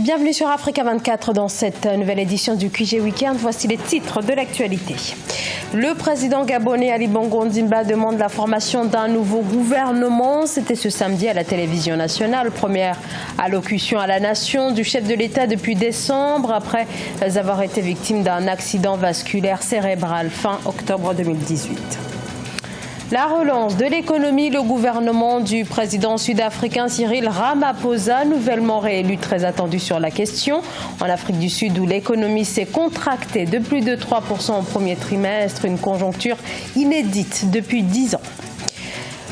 Bienvenue sur Africa 24 dans cette nouvelle édition du QG Weekend. Voici les titres de l'actualité. Le président gabonais Ali Bongo Ondimba demande la formation d'un nouveau gouvernement. C'était ce samedi à la télévision nationale. Première allocution à la nation du chef de l'État depuis décembre, après avoir été victime d'un accident vasculaire cérébral fin octobre 2018. La relance de l'économie, le gouvernement du président sud-africain Cyril Ramaphosa, nouvellement réélu, très attendu sur la question. En Afrique du Sud, où l'économie s'est contractée de plus de 3% au premier trimestre, une conjoncture inédite depuis 10 ans.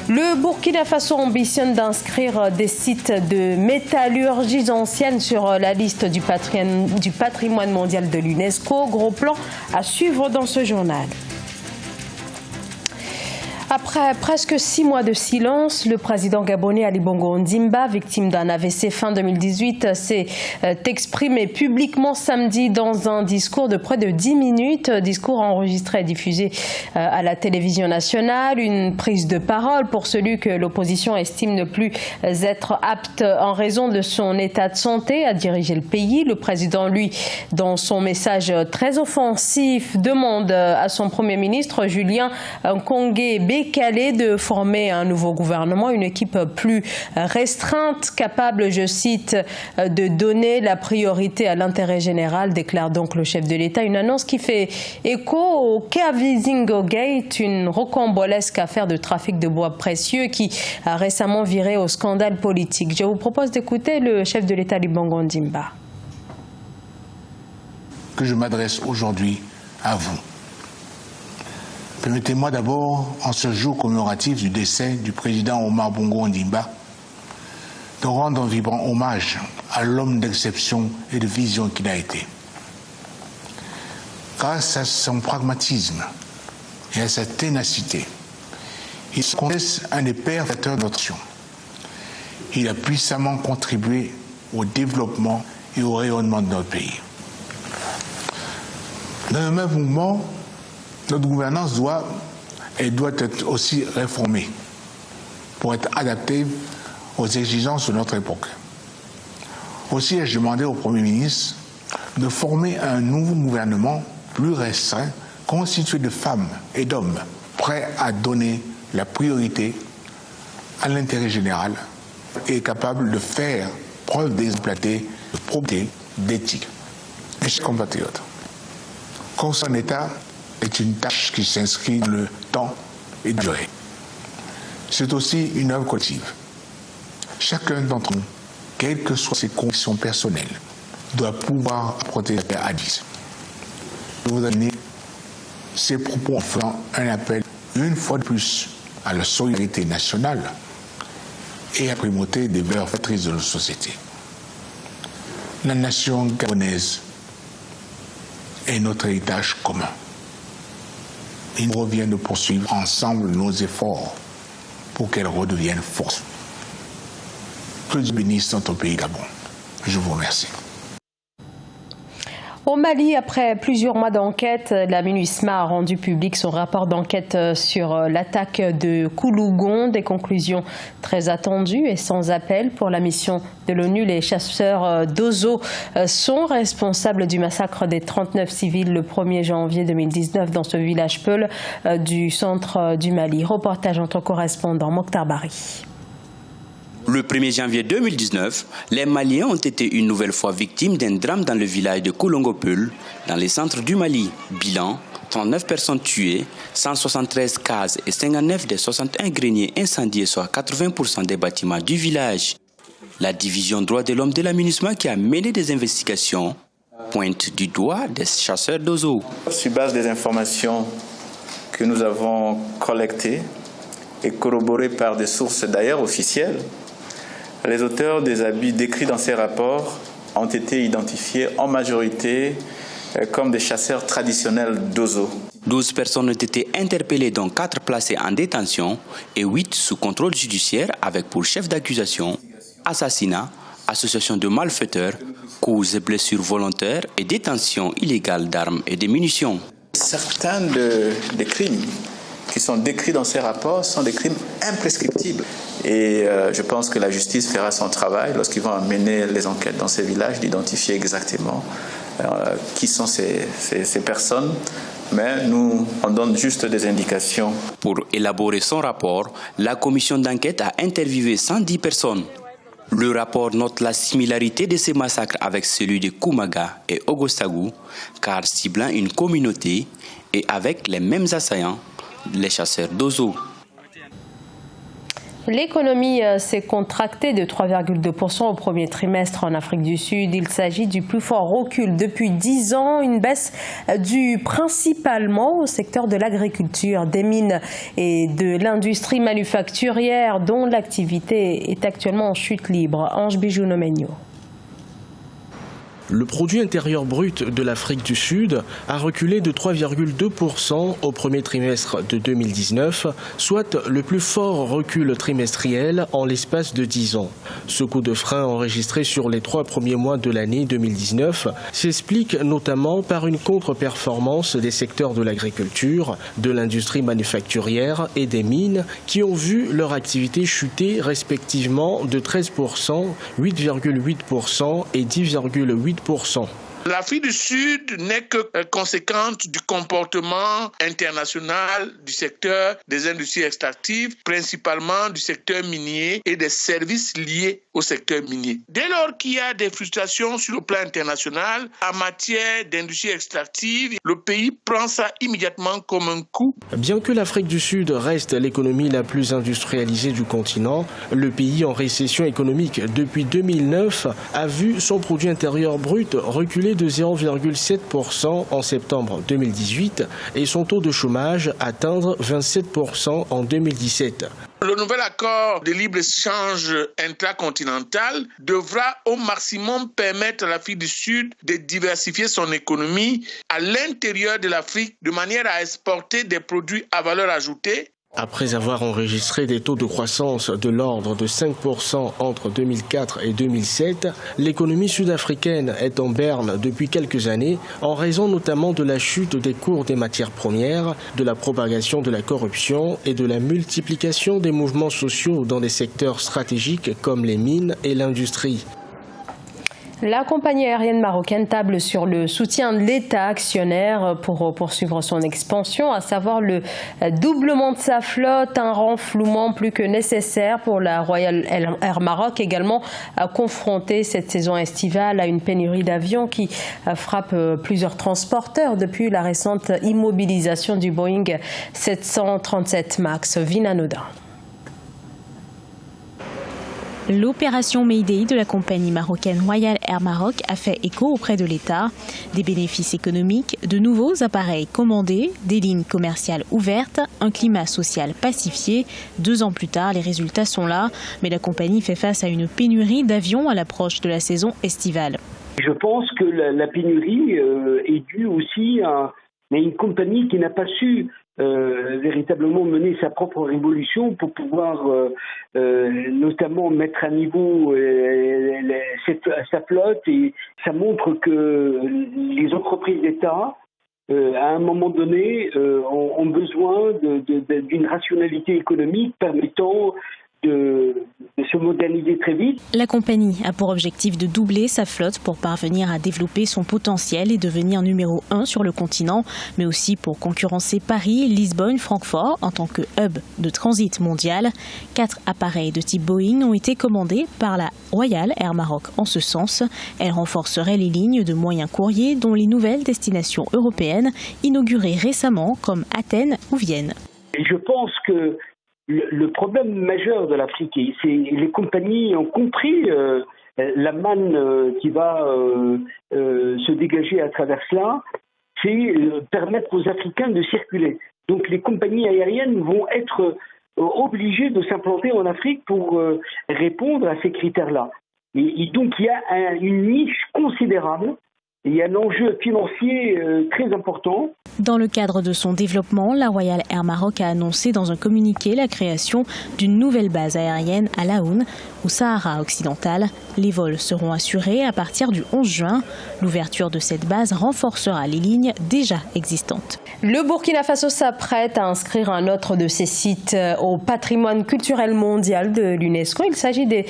Le Burkina Faso ambitionne d'inscrire des sites de métallurgie ancienne sur la liste du patrimoine mondial de l'UNESCO. Gros plan à suivre dans ce journal. Après presque 6 mois de silence, le président gabonais Ali Bongo Ondimba, victime d'un AVC fin 2018, s'est exprimé publiquement samedi dans un discours de près de 10 minutes, discours enregistré et diffusé à la télévision nationale, une prise de parole pour celui que l'opposition estime ne plus être apte en raison de son état de santé à diriger le pays. Le président, lui, dans son message très offensif, demande à son Premier ministre Julien Nkongé Bekele de former un nouveau gouvernement, une équipe plus restreinte, capable, je cite, de donner la priorité à l'intérêt général, déclare donc le chef de l'État. Une annonce qui fait écho au Kavizingo Gate, une rocambolesque affaire de trafic de bois précieux qui a récemment viré au scandale politique. Je vous propose d'écouter le chef de l'État Ali Bongo Ondimba. Que je m'adresse aujourd'hui à vous. Permettez-moi d'abord, en ce jour commémoratif du décès du président Omar Bongo Ondimba, de rendre un vibrant hommage à l'homme d'exception et de vision qu'il a été. Grâce à son pragmatisme et à sa ténacité, il se conteste un des pères fondateurs de notre nation. Il a puissamment contribué au développement et au rayonnement de notre pays. Dans le même mouvement, notre gouvernance doit être aussi réformée pour être adaptée aux exigences de notre époque. Aussi ai-je demandé au Premier ministre de former un nouveau gouvernement plus restreint, constitué de femmes et d'hommes prêts à donner la priorité à l'intérêt général et capables de faire preuve d'exemplarité, de probité, d'éthique. Mes chers compatriotes, construire un État est une tâche qui s'inscrit dans le temps et dans la durée. C'est aussi une œuvre collective. Chacun d'entre nous, quelles que soient ses convictions personnelles, doit pouvoir apporter sa pierre à l'édifice. Je vous donne ces propos en faisant un appel, une fois de plus, à la solidarité nationale et à la primauté des valeurs fondatrices de notre société. La nation gabonaise est notre héritage commun. Il nous revient de poursuivre ensemble nos efforts pour qu'elle redevienne force. Que Dieu bénisse notre pays Gabon. Je vous remercie. Au Mali, après plusieurs mois d'enquête, la MINUSMA a rendu public son rapport d'enquête sur l'attaque de Koulougon. Des conclusions très attendues et sans appel pour la mission de l'ONU. Les chasseurs d'Ozo sont responsables du massacre des 39 civils le 1er janvier 2019 dans ce village Peul du centre du Mali. Reportage en tant que correspondant, Mokhtar Bari. Le 1er janvier 2019, les Maliens ont été une nouvelle fois victimes d'un drame dans le village de Koulongo-Peul, dans les centres du Mali. Bilan, 39 personnes tuées, 173 cases et 59 des 61 greniers incendiés, soit 80% des bâtiments du village. La division droits de l'homme de la MINUSMA, qui a mené des investigations, pointe du doigt des chasseurs d'Ozo. Sur base des informations que nous avons collectées et corroborées par des sources d'ailleurs officielles, les auteurs des abus décrits dans ces rapports ont été identifiés en majorité comme des chasseurs traditionnels d'Ozo. 12 personnes ont été interpellées, dont 4 placées en détention et 8 sous contrôle judiciaire avec pour chef d'accusation assassinat, association de malfaiteurs, causes et blessures volontaires et détention illégale d'armes et de munitions. Certains des crimes qui sont décrits dans ces rapports sont des crimes imprescriptibles. Et je pense que la justice fera son travail lorsqu'ils vont mener les enquêtes dans ces villages, d'identifier exactement qui sont ces personnes. Mais nous, on donne juste des indications. Pour élaborer son rapport, la commission d'enquête a interviewé 110 personnes. Le rapport note la similarité de ces massacres avec celui de Koumaga et Ogostagou, car ciblant une communauté et avec les mêmes assaillants, les chasseurs d'oiseaux. L'économie s'est contractée de 3,2% au premier trimestre en Afrique du Sud. Il s'agit du plus fort recul depuis 10 ans, une baisse due principalement au secteur de l'agriculture, des mines et de l'industrie manufacturière dont l'activité est actuellement en chute libre. Ange Bijou-Nomenyo. Le produit intérieur brut de l'Afrique du Sud a reculé de 3,2% au premier trimestre de 2019, soit le plus fort recul trimestriel en l'espace de 10 ans. Ce coup de frein enregistré sur les 3 premiers mois de l'année 2019 s'explique notamment par une contre-performance des secteurs de l'agriculture, de l'industrie manufacturière et des mines qui ont vu leur activité chuter respectivement de 13%, 8,8% et 10,8%. L'Afrique du Sud n'est que conséquente du comportement international du secteur des industries extractives, principalement du secteur minier et des services liés au secteur minier. Dès lors qu'il y a des frustrations sur le plan international en matière d'industrie extractive, le pays prend ça immédiatement comme un coup. Bien que l'Afrique du Sud reste l'économie la plus industrialisée du continent, le pays en récession économique depuis 2009 a vu son produit intérieur brut reculer de 0,7% en septembre 2018 et son taux de chômage atteindre 27% en 2017. Le nouvel accord de libre-échange intracontinental devra au maximum permettre à l'Afrique du Sud de diversifier son économie à l'intérieur de l'Afrique de manière à exporter des produits à valeur ajoutée. Après avoir enregistré des taux de croissance de l'ordre de 5% entre 2004 et 2007, l'économie sud-africaine est en berne depuis quelques années en raison notamment de la chute des cours des matières premières, de la propagation de la corruption et de la multiplication des mouvements sociaux dans des secteurs stratégiques comme les mines et l'industrie. La compagnie aérienne marocaine table sur le soutien de l'État actionnaire pour poursuivre son expansion, à savoir le doublement de sa flotte, un renflouement plus que nécessaire pour la Royal Air Maroc, également confrontée cette saison estivale à une pénurie d'avions qui frappe plusieurs transporteurs depuis la récente immobilisation du Boeing 737 MAX. Vina Nodin. L'opération Mayday de la compagnie marocaine Royal Air Maroc a fait écho auprès de l'État. Des bénéfices économiques, de nouveaux appareils commandés, des lignes commerciales ouvertes, un climat social pacifié. 2 ans plus tard, les résultats sont là, mais la compagnie fait face à une pénurie d'avions à l'approche de la saison estivale. Je pense que la pénurie est due aussi à une compagnie qui n'a pas su véritablement mener sa propre révolution pour pouvoir notamment mettre à niveau sa flotte, et ça montre que les entreprises d'État à un moment donné ont besoin d'une rationalité économique permettant de se moderniser très vite. La compagnie a pour objectif de doubler sa flotte pour parvenir à développer son potentiel et devenir numéro 1 sur le continent, mais aussi pour concurrencer Paris, Lisbonne, Francfort en tant que hub de transit mondial. 4 appareils de type Boeing ont été commandés par la Royal Air Maroc en ce sens. Elle renforcerait les lignes de moyens courriers dont les nouvelles destinations européennes inaugurées récemment comme Athènes ou Vienne. Et je pense que le problème majeur de l'Afrique, c'est les compagnies ont compris la manne qui va se dégager à travers cela, c'est permettre aux Africains de circuler. Donc les compagnies aériennes vont être obligées de s'implanter en Afrique pour répondre à ces critères-là. Et donc il y a une niche considérable il y a un enjeu financier très important. Dans le cadre de son développement, la Royal Air Maroc a annoncé dans un communiqué la création d'une nouvelle base aérienne à Laoun, au Sahara occidental. Les vols seront assurés à partir du 11 juin. L'ouverture de cette base renforcera les lignes déjà existantes. Le Burkina Faso s'apprête à inscrire un autre de ses sites au patrimoine culturel mondial de l'UNESCO. Il s'agit des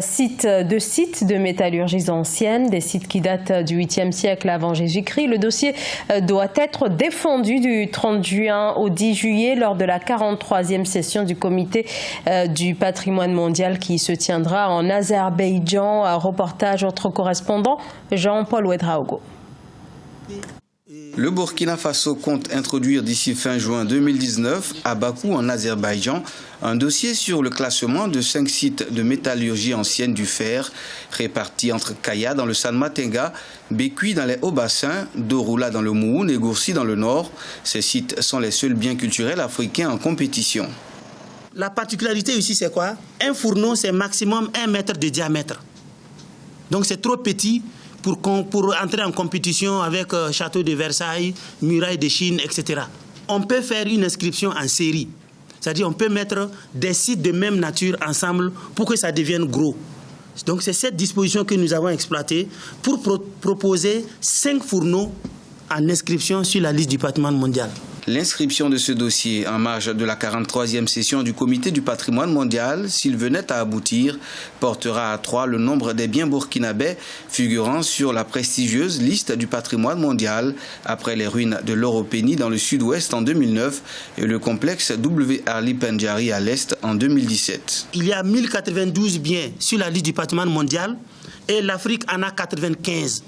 sites de métallurgie ancienne, des sites qui datent du 8e siècle avant Jésus-Christ. Le dossier doit être défendu du 30 juin au 10 juillet lors de la 43e session du comité du patrimoine mondial qui se tiendra en Azerbaïdjan. Un reportage autre correspondant, Jean-Paul Ouedraogo. Le Burkina Faso compte introduire d'ici fin juin 2019 à Bakou en Azerbaïdjan un dossier sur le classement de 5 sites de métallurgie ancienne du fer répartis entre Kaya dans le San-Matenga, Bekui dans les Hauts-Bassins, Doroula dans le Mouhoun et Goursi dans le Nord. Ces sites sont les seuls biens culturels africains en compétition. La particularité ici, c'est quoi? Un fourneau, c'est maximum 1 mètre de diamètre. Donc c'est trop petit pour entrer en compétition avec Château de Versailles, Muraille de Chine, etc. On peut faire une inscription en série. C'est-à-dire on peut mettre des sites de même nature ensemble pour que ça devienne gros. Donc c'est cette disposition que nous avons exploitée pour proposer 5 fourneaux en inscription sur la liste du patrimoine mondial. L'inscription de ce dossier en marge de la 43e session du comité du patrimoine mondial, s'il venait à aboutir, portera à 3 le nombre des biens burkinabés figurant sur la prestigieuse liste du patrimoine mondial après les ruines de l'Oropénie dans le sud-ouest en 2009 et le complexe W. Ali Pendjari à l'est en 2017. Il y a 1092 biens sur la liste du patrimoine mondial et l'Afrique en a 95,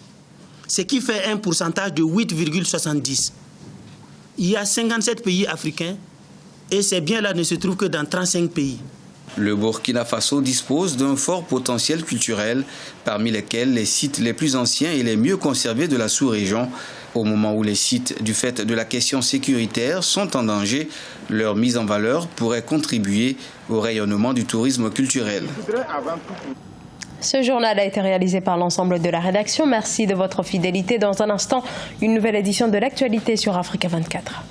ce qui fait un pourcentage de 8,70. Il y a 57 pays africains et ces biens-là ne se trouvent que dans 35 pays. Le Burkina Faso dispose d'un fort potentiel culturel, parmi lesquels les sites les plus anciens et les mieux conservés de la sous-région. Au moment où les sites, du fait de la question sécuritaire, sont en danger, leur mise en valeur pourrait contribuer au rayonnement du tourisme culturel. Ce journal a été réalisé par l'ensemble de la rédaction. Merci de votre fidélité. Dans un instant, une nouvelle édition de l'actualité sur Africa 24.